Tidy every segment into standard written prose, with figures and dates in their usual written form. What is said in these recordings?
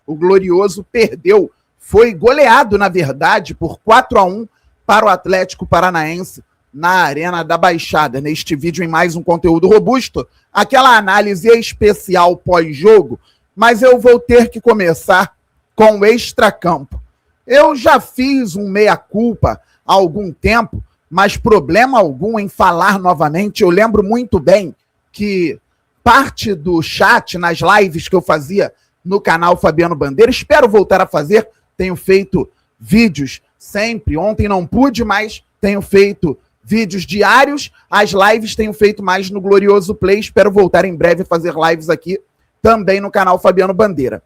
o Glorioso perdeu. Foi goleado, na verdade, por 4-1 para o Atlético Paranaense na Arena da Baixada. Neste vídeo, em mais um conteúdo robusto, aquela análise especial pós-jogo, mas eu vou ter que começar com o extracampo. Eu já fiz um meia-culpa há algum tempo, mas problema algum em falar novamente. Eu lembro muito bem que parte do chat nas lives que eu fazia no canal Fabiano Bandeira, espero voltar a fazer, tenho feito vídeos sempre, ontem não pude, mas tenho feito vídeos diários, as lives tenho feito mais no Glorioso Play, espero voltar em breve a fazer lives aqui também no canal Fabiano Bandeira.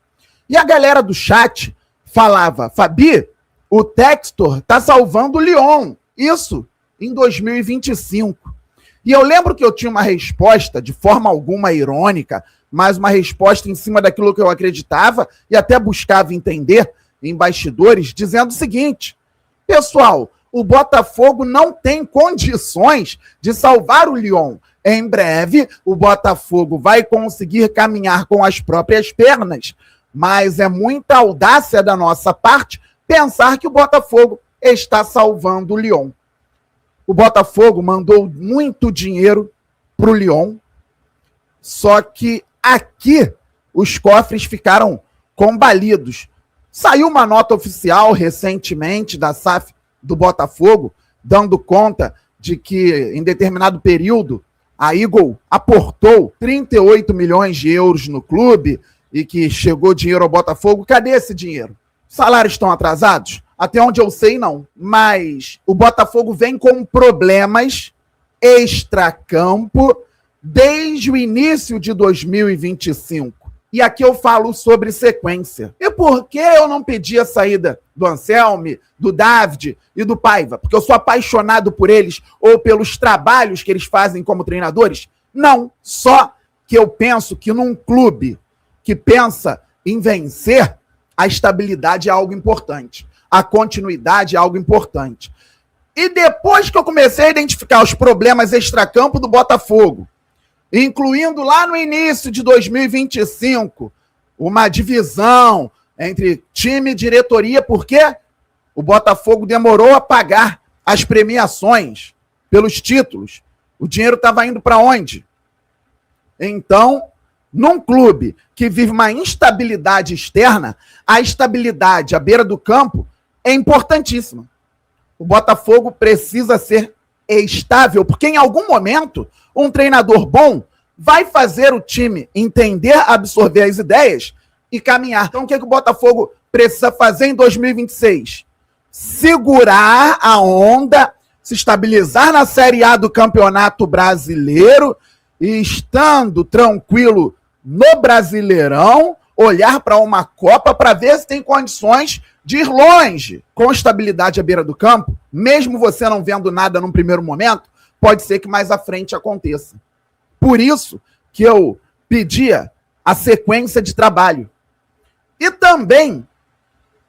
E a galera do chat falava, Fabi, o Textor tá salvando o Lyon, isso em 2025. E eu lembro que eu tinha uma resposta, de forma alguma irônica, mas uma resposta em cima daquilo que eu acreditava e até buscava entender em bastidores, dizendo o seguinte, pessoal, o Botafogo não tem condições de salvar o Lyon. Em breve, o Botafogo vai conseguir caminhar com as próprias pernas, mas é muita audácia da nossa parte pensar que o Botafogo está salvando o Lyon. O Botafogo mandou muito dinheiro para o Lyon, só que aqui os cofres ficaram combalidos. Saiu uma nota oficial recentemente da SAF do Botafogo, dando conta de que em determinado período a Eagle aportou 38 milhões de euros no clube e que chegou dinheiro ao Botafogo. Cadê esse dinheiro? Salários estão atrasados? Até onde eu sei, não. Mas o Botafogo vem com problemas extracampo desde o início de 2025. E aqui eu falo sobre sequência. E por que eu não pedi a saída do Anselmi, do David e do Paiva? Porque eu sou apaixonado por eles ou pelos trabalhos que eles fazem como treinadores? Não. Só que eu penso que num clube que pensa em vencer, a estabilidade é algo importante. A continuidade é algo importante. E depois que eu comecei a identificar os problemas extracampo do Botafogo, incluindo lá no início de 2025, uma divisão entre time e diretoria, porque o Botafogo demorou a pagar as premiações pelos títulos. O dinheiro estava indo para onde? Então, num clube que vive uma instabilidade externa, a estabilidade à beira do campo é importantíssima. O Botafogo precisa ser estável, porque em algum momento um treinador bom vai fazer o time entender, absorver as ideias e caminhar. Então o que o Botafogo precisa fazer em 2026? Segurar a onda, se estabilizar na Série A do Campeonato Brasileiro e estando tranquilo no Brasileirão, olhar para uma Copa para ver se tem condições de ir longe. Com estabilidade à beira do campo, mesmo você não vendo nada num primeiro momento, pode ser que mais à frente aconteça. Por isso que eu pedia a sequência de trabalho. E também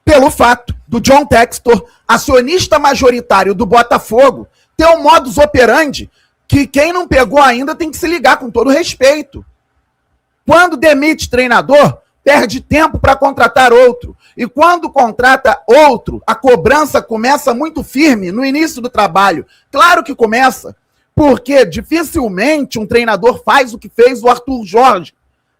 pelo fato do John Textor, acionista majoritário do Botafogo, ter um modus operandi que quem não pegou ainda tem que se ligar, com todo respeito. Quando demite treinador, perde tempo para contratar outro. E quando contrata outro, a cobrança começa muito firme no início do trabalho. Claro que começa, porque dificilmente um treinador faz o que fez o Arthur Jorge,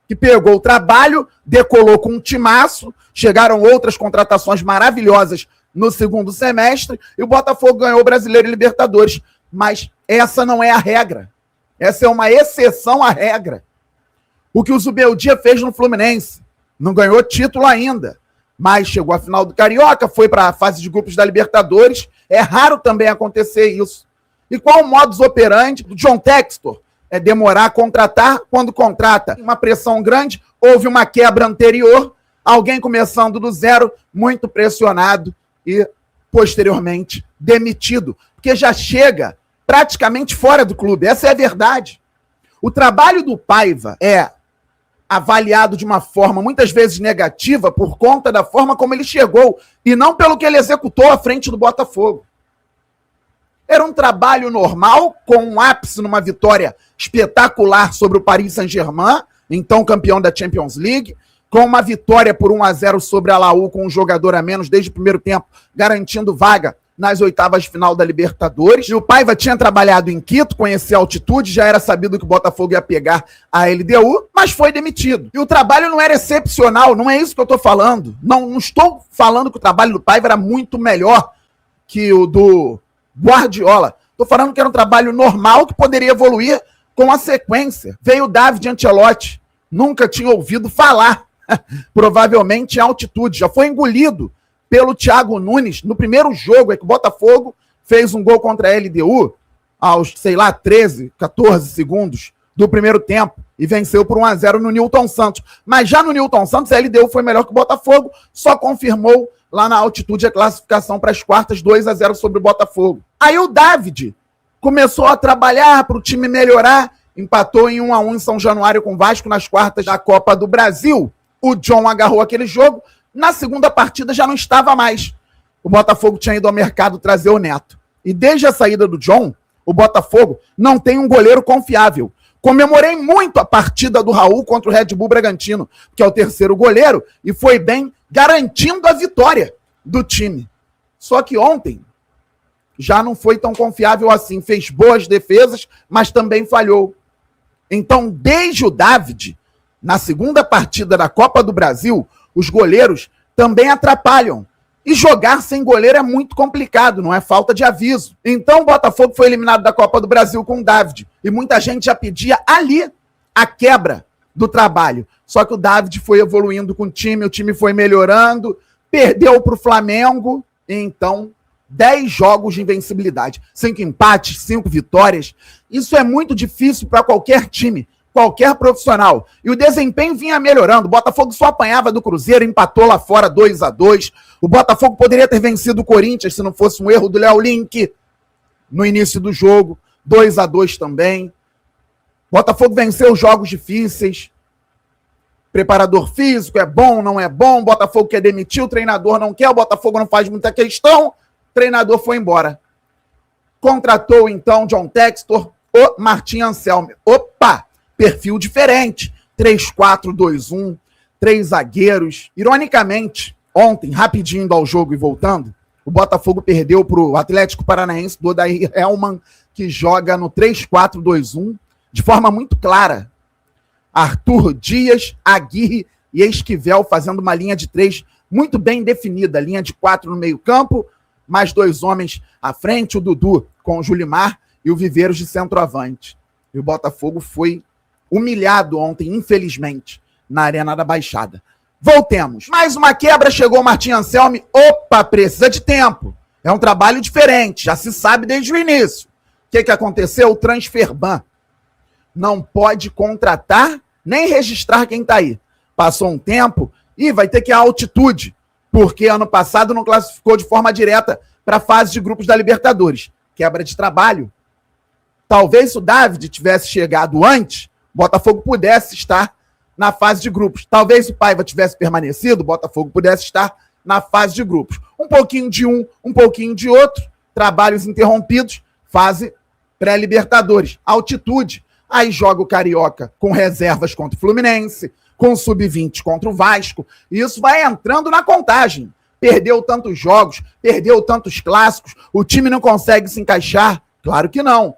que pegou o trabalho, decolou com um timaço, chegaram outras contratações maravilhosas no segundo semestre, e o Botafogo ganhou o Brasileiro e Libertadores. Mas essa não é a regra. Essa é uma exceção à regra. O que o Zubeldia fez no Fluminense, não ganhou título ainda, mas chegou à final do Carioca, foi para a fase de grupos da Libertadores. É raro também acontecer isso. E qual o modus operandi do John Textor? É demorar a contratar. Quando contrata, uma pressão grande, houve uma quebra anterior, alguém começando do zero, muito pressionado e, posteriormente, demitido, porque já chega praticamente fora do clube. Essa é a verdade. O trabalho do Paiva é avaliado de uma forma muitas vezes negativa por conta da forma como ele chegou e não pelo que ele executou à frente do Botafogo. Era um trabalho normal, com um ápice numa vitória espetacular sobre o Paris Saint-Germain, então campeão da Champions League, com uma vitória por 1-0 sobre a Laú, com um jogador a menos desde o primeiro tempo, garantindo vaga nas oitavas de final da Libertadores. E o Paiva tinha trabalhado em Quito, conhecia a altitude, já era sabido que o Botafogo ia pegar a LDU, mas foi demitido. E o trabalho não era excepcional, não é isso que eu estou falando. Não estou falando que o trabalho do Paiva era muito melhor que o do Guardiola. Estou falando que era um trabalho normal que poderia evoluir com a sequência. Veio o David Ancelotti, nunca tinha ouvido falar, provavelmente em altitude, já foi engolido pelo Thiago Nunes no primeiro jogo, é que o Botafogo fez um gol contra a LDU aos, 13, 14 segundos do primeiro tempo e venceu por 1-0 no Newton Santos. Mas já no Newton Santos, a LDU foi melhor que o Botafogo, só confirmou lá na altitude a classificação para as quartas, 2-0 sobre o Botafogo. Aí o David começou a trabalhar para o time melhorar, empatou em 1-1 em São Januário com o Vasco nas quartas da Copa do Brasil. O John agarrou aquele jogo. Na segunda partida já não estava mais. O Botafogo tinha ido ao mercado trazer o Neto. E desde a saída do John, o Botafogo não tem um goleiro confiável. Comemorei muito a partida do Raul contra o Red Bull Bragantino, que é o terceiro goleiro, e foi bem, garantindo a vitória do time. Só que ontem já não foi tão confiável assim. Fez boas defesas, mas também falhou. Então, desde o David, na segunda partida da Copa do Brasil, os goleiros também atrapalham. E jogar sem goleiro é muito complicado, não é falta de aviso. Então o Botafogo foi eliminado da Copa do Brasil com o David. E muita gente já pedia ali a quebra do trabalho. Só que o David foi evoluindo com o time foi melhorando, perdeu para o Flamengo. Então, 10 jogos de invencibilidade. 5 empates, 5 vitórias. Isso é muito difícil para qualquer time. Qualquer profissional. E o desempenho vinha melhorando. O Botafogo só apanhava do Cruzeiro, empatou lá fora 2-2. O Botafogo poderia ter vencido o Corinthians se não fosse um erro do Léo Link no início do jogo. 2-2 também. O Botafogo venceu jogos difíceis. Preparador físico, é bom, não é bom. O Botafogo quer demitir, o treinador não quer. O Botafogo não faz muita questão. O treinador foi embora. Contratou então John Textor, o Martim Anselmi. Opa! Perfil diferente, 3-4-2-1, 3 zagueiros. Ironicamente, ontem, rapidinho indo ao jogo e voltando, o Botafogo perdeu para o Atlético Paranaense do Odair Hellmann, que joga no 3-4-2-1, de forma muito clara. Arthur Dias, Aguirre e Esquivel fazendo uma linha de 3 muito bem definida, linha de 4 no meio campo, mais 2 homens à frente, o Dudu com o Julimar e o Viveiros de centroavante. E o Botafogo foi humilhado ontem, infelizmente, na Arena da Baixada. Voltemos. Mais uma quebra, chegou o Martim Anselmi. Opa, precisa de tempo. É um trabalho diferente, já se sabe desde o início. O que aconteceu? O transfer ban. Não pode contratar nem registrar quem está aí. Passou um tempo e vai ter que ir à altitude, porque ano passado não classificou de forma direta para a fase de grupos da Libertadores. Quebra de trabalho. Talvez se o David tivesse chegado antes, o Botafogo pudesse estar na fase de grupos. Talvez se o Paiva tivesse permanecido, o Botafogo pudesse estar na fase de grupos. Um pouquinho de um pouquinho de outro, trabalhos interrompidos, fase pré-Libertadores. Altitude, aí joga o Carioca com reservas contra o Fluminense, com o Sub-20 contra o Vasco, e isso vai entrando na contagem. Perdeu tantos jogos, perdeu tantos clássicos, o time não consegue se encaixar? Claro que não.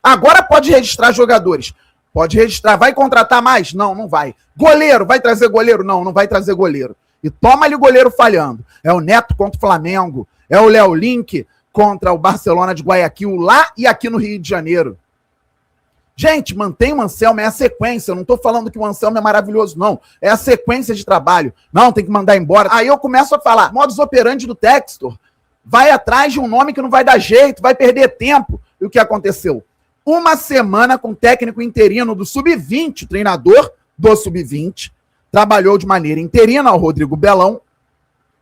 Agora pode registrar jogadores. Pode registrar. Vai contratar mais? Não, não vai. Goleiro, vai trazer goleiro? Não, não vai trazer goleiro. E toma ali o goleiro falhando. É o Neto contra o Flamengo. É o Léo Link contra o Barcelona de Guayaquil lá e aqui no Rio de Janeiro. Gente, mantém o Anselmo, é a sequência. Eu não estou falando que o Anselmo é maravilhoso, não. É a sequência de trabalho. Não, tem que mandar embora. Aí eu começo a falar, modus operandi do Textor. Vai atrás de um nome que não vai dar jeito, vai perder tempo. E o que aconteceu? Uma semana com o técnico interino do Sub-20, treinador do Sub-20, trabalhou de maneira interina, o Rodrigo Belão,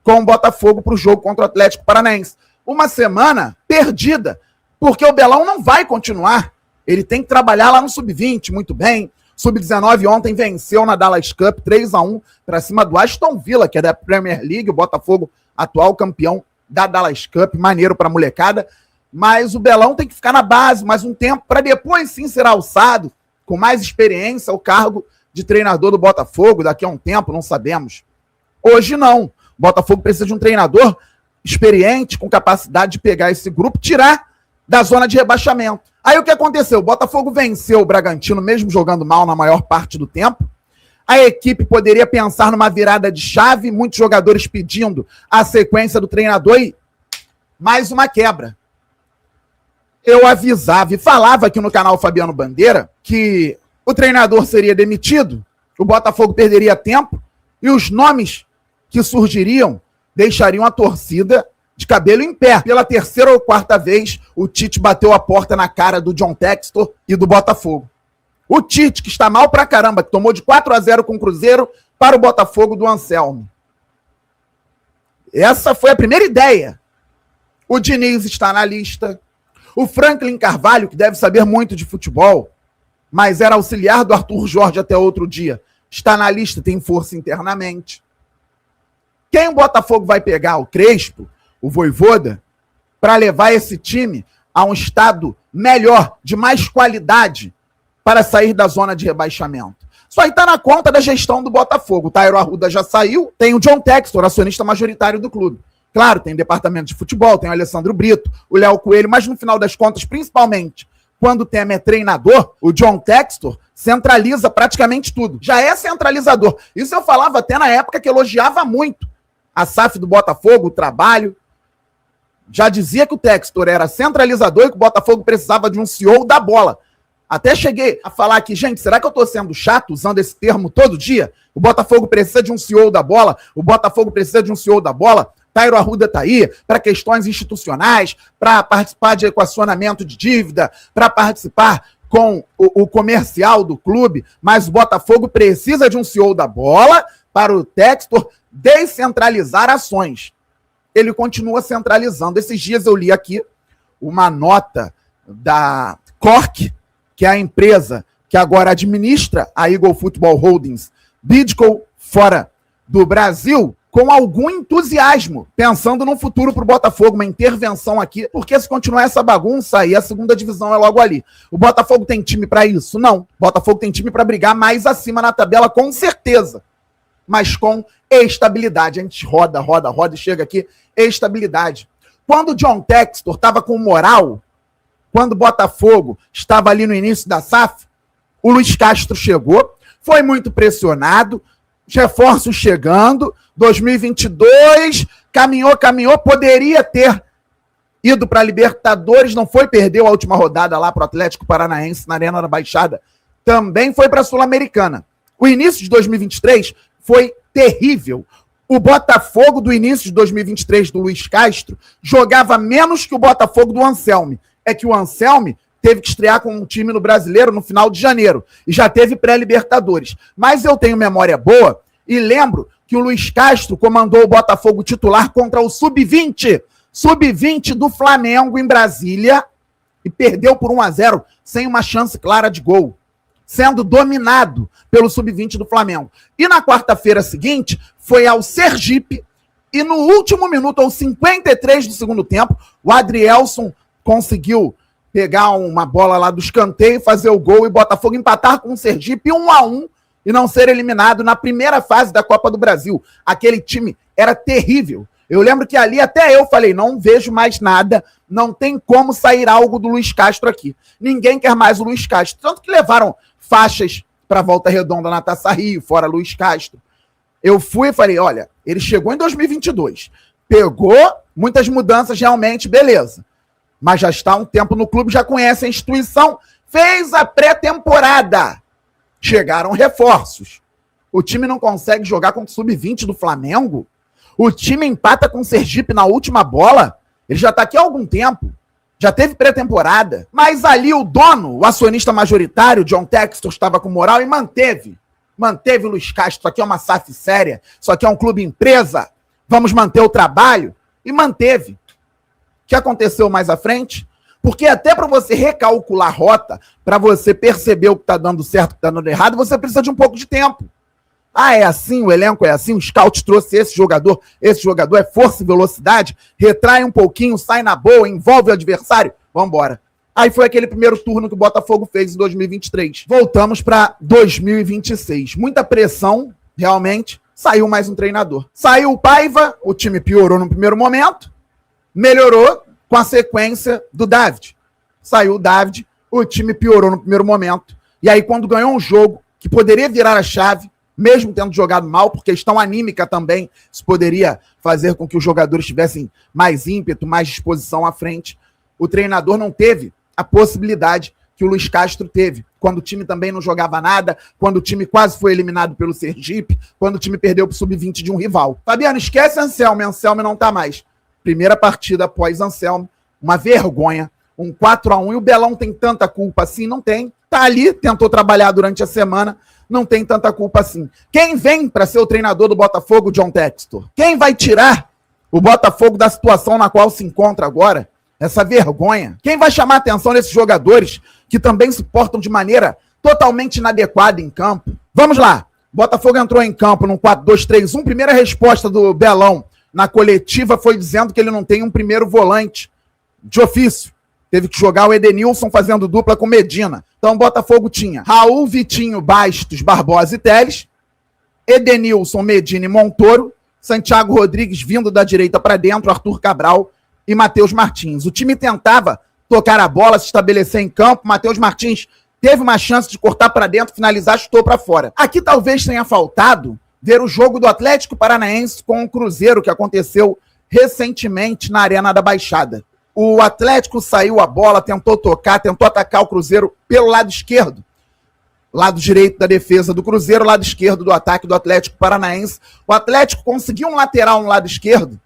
com o Botafogo para o jogo contra o Atlético Paranaense. Uma semana perdida, porque o Belão não vai continuar. Ele tem que trabalhar lá no Sub-20, muito bem. Sub-19 ontem venceu na Dallas Cup 3-1 para cima do Aston Villa, que é da Premier League, o Botafogo atual campeão da Dallas Cup, maneiro para a molecada. Mas o Belão tem que ficar na base mais um tempo para depois sim ser alçado, com mais experiência, o cargo de treinador do Botafogo daqui a um tempo, não sabemos. Hoje não. O Botafogo precisa de um treinador experiente, com capacidade de pegar esse grupo, tirar da zona de rebaixamento. Aí o que aconteceu? O Botafogo venceu o Bragantino, mesmo jogando mal na maior parte do tempo. A equipe poderia pensar numa virada de chave, muitos jogadores pedindo a sequência do treinador e mais uma quebra. Eu avisava e falava aqui no canal Fabiano Bandeira que o treinador seria demitido, o Botafogo perderia tempo e os nomes que surgiriam deixariam a torcida de cabelo em pé. Pela terceira ou quarta vez, o Tite bateu a porta na cara do John Textor e do Botafogo. O Tite, que está mal pra caramba, que tomou de 4-0 com o Cruzeiro para o Botafogo do Anselmo. Essa foi a primeira ideia. O Diniz está na lista. O Franklin Carvalho, que deve saber muito de futebol, mas era auxiliar do Arthur Jorge até outro dia, está na lista, tem força internamente. Quem o Botafogo vai pegar? O Crespo, o Vojvoda, para levar esse time a um estado melhor, de mais qualidade, para sair da zona de rebaixamento. Isso aí está na conta da gestão do Botafogo. O Tairo Arruda já saiu, tem o John Textor, acionista majoritário do clube. Claro, tem departamento de futebol, tem o Alessandro Brito, o Léo Coelho, mas no final das contas, principalmente quando o tema é treinador, o John Textor centraliza praticamente tudo. Já é centralizador. Isso eu falava até na época que elogiava muito a SAF do Botafogo, o trabalho. Já dizia que o Textor era centralizador e que o Botafogo precisava de um CEO da bola. Até cheguei a falar aqui, gente, será que eu estou sendo chato usando esse termo todo dia? O Botafogo precisa de um CEO da bola, o Botafogo precisa de um CEO da bola. Tairo Arruda está aí para questões institucionais, para participar de equacionamento de dívida, para participar com o comercial do clube, mas o Botafogo precisa de um CEO da bola para o Textor descentralizar ações. Ele continua centralizando. Esses dias eu li aqui uma nota da Cork, que é a empresa que agora administra a Eagle Football Holdings, Bidco, fora do Brasil, com algum entusiasmo, pensando num futuro para o Botafogo, uma intervenção aqui, porque se continuar essa bagunça aí, a segunda divisão é logo ali. O Botafogo tem time para isso? Não. O Botafogo tem time para brigar mais acima na tabela, com certeza, mas com estabilidade. A gente roda e chega aqui, estabilidade. Quando o John Textor estava com moral, quando o Botafogo estava ali no início da SAF, o Luiz Castro chegou, foi muito pressionado, os reforços chegando, 2022, caminhou, poderia ter ido para a Libertadores, não foi, perdeu a última rodada lá para o Atlético Paranaense na Arena da Baixada, também foi para a Sul-Americana. O início de 2023 foi terrível. O Botafogo do início de 2023 do Luiz Castro jogava menos que o Botafogo do Anselmi. É que o Anselmi teve que estrear com um time no Brasileiro no final de janeiro e já teve pré-Libertadores. Mas eu tenho memória boa e lembro que o Luiz Castro comandou o Botafogo titular contra o Sub-20 do Flamengo em Brasília e perdeu por 1-0 sem uma chance clara de gol, sendo dominado pelo Sub-20 do Flamengo. E na quarta-feira seguinte foi ao Sergipe e no último minuto, aos 53 do segundo tempo, o Adrielson conseguiu pegar uma bola lá do escanteio, fazer o gol e o Botafogo empatar com o Sergipe 1-1 e não ser eliminado na primeira fase da Copa do Brasil. Aquele time era terrível. Eu lembro que ali até eu falei, não vejo mais nada, não tem como sair algo do Luiz Castro aqui. Ninguém quer mais o Luiz Castro. Tanto que levaram faixas para a Volta Redonda na Taça Rio, fora Luiz Castro. Eu fui e falei, olha, ele chegou em 2022, pegou muitas mudanças realmente, beleza. Mas já está há um tempo no clube, já conhece a instituição, fez a pré-temporada. Chegaram reforços. O time não consegue jogar contra o Sub-20 do Flamengo. O time empata com o Sergipe na última bola. Ele já está aqui há algum tempo. Já teve pré-temporada. Mas ali o dono, o acionista majoritário, John Textor, estava com moral e manteve. Manteve o Luiz Castro. Isso aqui é uma SAF séria. Isso aqui é um clube empresa. Vamos manter o trabalho. E manteve. O que aconteceu mais à frente? Porque até para você recalcular a rota, para você perceber o que está dando certo, o que está dando errado, você precisa de um pouco de tempo. Ah, é assim, o elenco é assim, o scout trouxe esse jogador é força e velocidade, retrai um pouquinho, sai na boa, envolve o adversário, vamos embora. Aí foi aquele primeiro turno que o Botafogo fez em 2023. Voltamos para 2026. Muita pressão, realmente. Saiu mais um treinador. Saiu o Paiva, o time piorou no primeiro momento, melhorou com a sequência do David. Saiu o David, o time piorou no primeiro momento. E aí, quando ganhou um jogo que poderia virar a chave, mesmo tendo jogado mal, por questão anímica também, isso poderia fazer com que os jogadores tivessem mais ímpeto, mais disposição à frente. O treinador não teve a possibilidade que o Luiz Castro teve, quando o time também não jogava nada, quando o time quase foi eliminado pelo Sergipe, quando o time perdeu para o sub-20 de um rival. Fabiano, esquece Anselmo não tá mais. Primeira partida após Anselmo, uma vergonha, um 4-1, e o Belão tem tanta culpa assim? Não tem. Tá ali, tentou trabalhar durante a semana, não tem tanta culpa assim. Quem vem para ser o treinador do Botafogo, John Textor? Quem vai tirar o Botafogo da situação na qual se encontra agora? Essa vergonha. Quem vai chamar a atenção desses jogadores que também se portam de maneira totalmente inadequada em campo? Vamos lá. Botafogo entrou em campo num 4-2-3-1. Primeira resposta do Belão na coletiva foi dizendo que ele não tem um primeiro volante de ofício. Teve que jogar o Edenilson fazendo dupla com Medina. Então o Botafogo tinha Raul, Vitinho, Bastos, Barbosa e Teles, Edenilson, Medina e Montoro, Santiago Rodrigues vindo da direita para dentro, Arthur Cabral e Matheus Martins. O time tentava tocar a bola, se estabelecer em campo. Matheus Martins teve uma chance de cortar para dentro, finalizar, chutou para fora. Aqui talvez tenha faltado ver o jogo do Atlético Paranaense com o Cruzeiro, que aconteceu recentemente na Arena da Baixada. O Atlético saiu a bola, tentou tocar, tentou atacar o Cruzeiro pelo lado esquerdo. Lado direito da defesa do Cruzeiro, lado esquerdo do ataque do Atlético Paranaense. O Atlético conseguiu um lateral no lado esquerdo,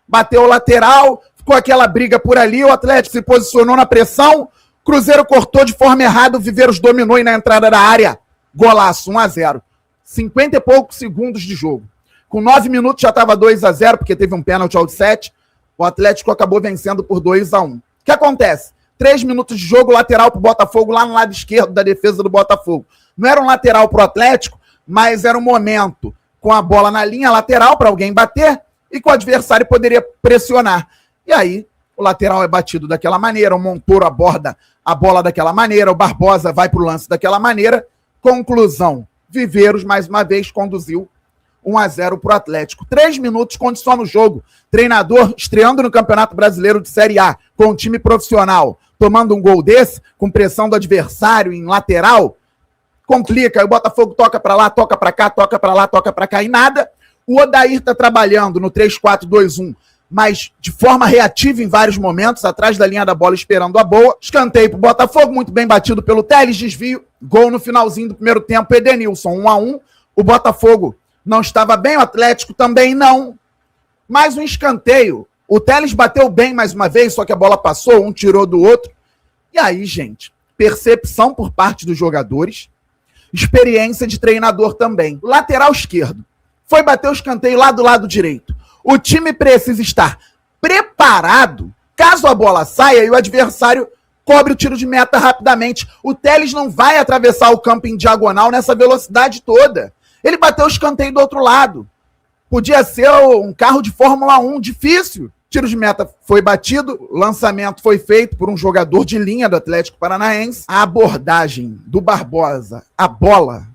bateu o lateral, ficou aquela briga por ali, o Atlético se posicionou na pressão, Cruzeiro cortou de forma errada, o Viveiros dominou e na entrada da área, golaço, 1-0. 50 e poucos segundos de jogo. Com 9 minutos já estava 2-0, porque teve um pênalti aos 7. O Atlético acabou vencendo por 2-1. O que acontece? 3 minutos de jogo, lateral para o Botafogo, lá no lado esquerdo da defesa do Botafogo. Não era um lateral para o Atlético, mas era um momento com a bola na linha lateral para alguém bater e que o adversário poderia pressionar. E aí, o lateral é batido daquela maneira, o Montoro aborda a bola daquela maneira, o Barbosa vai para o lance daquela maneira. Conclusão, Viveiros, mais uma vez, conduziu 1-0 para o Atlético. 3 minutos, condiciona o jogo. Treinador estreando no Campeonato Brasileiro de Série A, com um time profissional, tomando um gol desse, com pressão do adversário em lateral, complica. O Botafogo toca para lá, toca para cá, toca para lá, toca para cá e nada. O Odair está trabalhando no 3-4-2-1, mas de forma reativa em vários momentos, atrás da linha da bola, esperando a boa. Escanteio para o Botafogo, muito bem batido pelo Teles, desvio. Gol no finalzinho do primeiro tempo, Edenilson, 1-1. O Botafogo não estava bem, o Atlético também não. Mais um escanteio. O Teles bateu bem mais uma vez, só que a bola passou, um tirou do outro. E aí, gente, percepção por parte dos jogadores, experiência de treinador também. Lateral esquerdo. Foi bater o escanteio lá do lado direito. O time precisa estar preparado, caso a bola saia e o adversário cobre o tiro de meta rapidamente. O Teles não vai atravessar o campo em diagonal nessa velocidade toda. Ele bateu o escanteio do outro lado. Podia ser um carro de Fórmula 1, difícil. Tiro de meta foi batido, lançamento foi feito por um jogador de linha do Atlético Paranaense. A abordagem do Barbosa, a bola,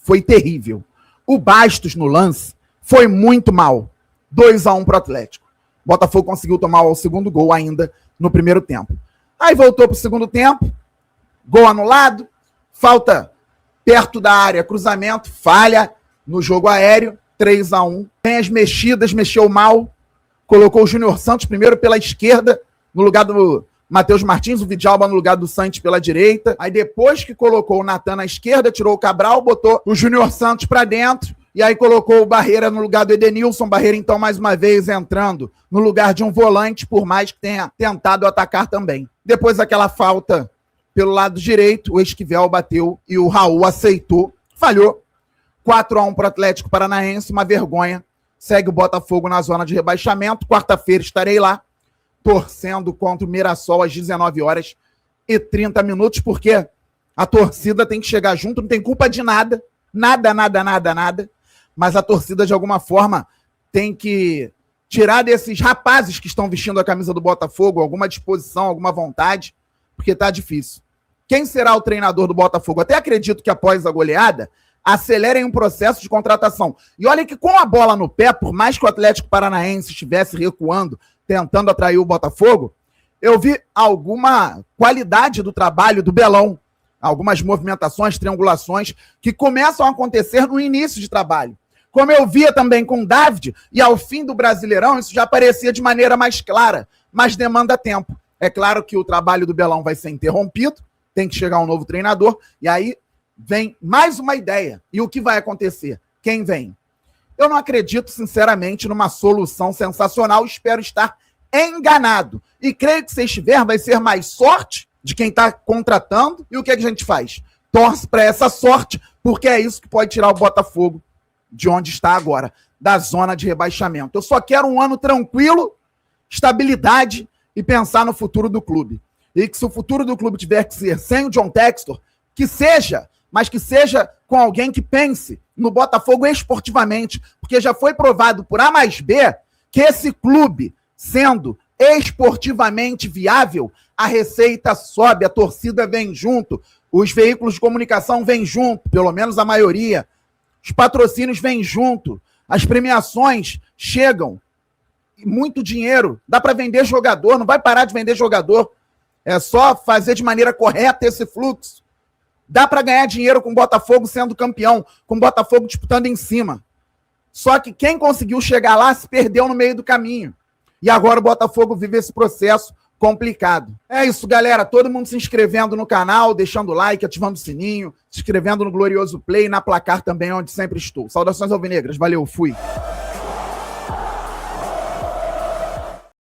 foi terrível. O Bastos no lance foi muito mal. 2-1 para o Atlético. Botafogo conseguiu tomar o segundo gol ainda no primeiro tempo. Aí voltou para o segundo tempo, gol anulado, falta perto da área, cruzamento, falha no jogo aéreo, 3-1. Tem as mexidas, mexeu mal, colocou o Júnior Santos primeiro pela esquerda, no lugar do Matheus Martins, o Vidalba no lugar do Santos pela direita. Aí depois que colocou o Natan na esquerda, tirou o Cabral, botou o Júnior Santos para dentro, e aí colocou o Barreira no lugar do Edenilson. Barreira, então, mais uma vez entrando no lugar de um volante, por mais que tenha tentado atacar também. Depois aquela falta pelo lado direito, o Esquivel bateu e o Raul aceitou, falhou. 4-1 para o Atlético Paranaense, uma vergonha. Segue o Botafogo na zona de rebaixamento. Quarta-feira estarei lá, torcendo contra o Mirassol às 19h30, porque a torcida tem que chegar junto, não tem culpa de nada. Nada. Mas a torcida, de alguma forma, tem que tirar desses rapazes que estão vestindo a camisa do Botafogo alguma disposição, alguma vontade, porque tá difícil. Quem será o treinador do Botafogo? Até acredito que após a goleada, acelerem um processo de contratação. E olha que com a bola no pé, por mais que o Atlético Paranaense estivesse recuando, tentando atrair o Botafogo, eu vi alguma qualidade do trabalho do Belão, algumas movimentações, triangulações, que começam a acontecer no início de trabalho. Como eu via também com o David, e ao fim do Brasileirão, isso já aparecia de maneira mais clara, mas demanda tempo. É claro que o trabalho do Belão vai ser interrompido, tem que chegar um novo treinador, e aí vem mais uma ideia. E o que vai acontecer? Quem vem? Eu não acredito, sinceramente, numa solução sensacional, espero estar enganado. E creio que se estiver, vai ser mais sorte de quem está contratando. E o que a gente faz? Torce para essa sorte, porque é isso que pode tirar o Botafogo de onde está agora, da zona de rebaixamento. Eu só quero um ano tranquilo, estabilidade e pensar no futuro do clube. E que se o futuro do clube tiver que ser sem o John Textor, que seja, mas que seja com alguém que pense no Botafogo esportivamente, porque já foi provado por A mais B que esse clube, sendo esportivamente viável, a receita sobe, a torcida vem junto, os veículos de comunicação vêm junto, pelo menos a maioria, os patrocínios vêm junto, as premiações chegam, muito dinheiro, dá para vender jogador, não vai parar de vender jogador, é só fazer de maneira correta esse fluxo. Dá para ganhar dinheiro com o Botafogo sendo campeão, com o Botafogo disputando em cima. Só que quem conseguiu chegar lá se perdeu no meio do caminho. E agora o Botafogo vive esse processo complicado. É isso, galera. Todo mundo se inscrevendo no canal, deixando o like, ativando o sininho, se inscrevendo no Glorioso Play e na Placar também, onde sempre estou. Saudações alvinegras. Valeu, fui.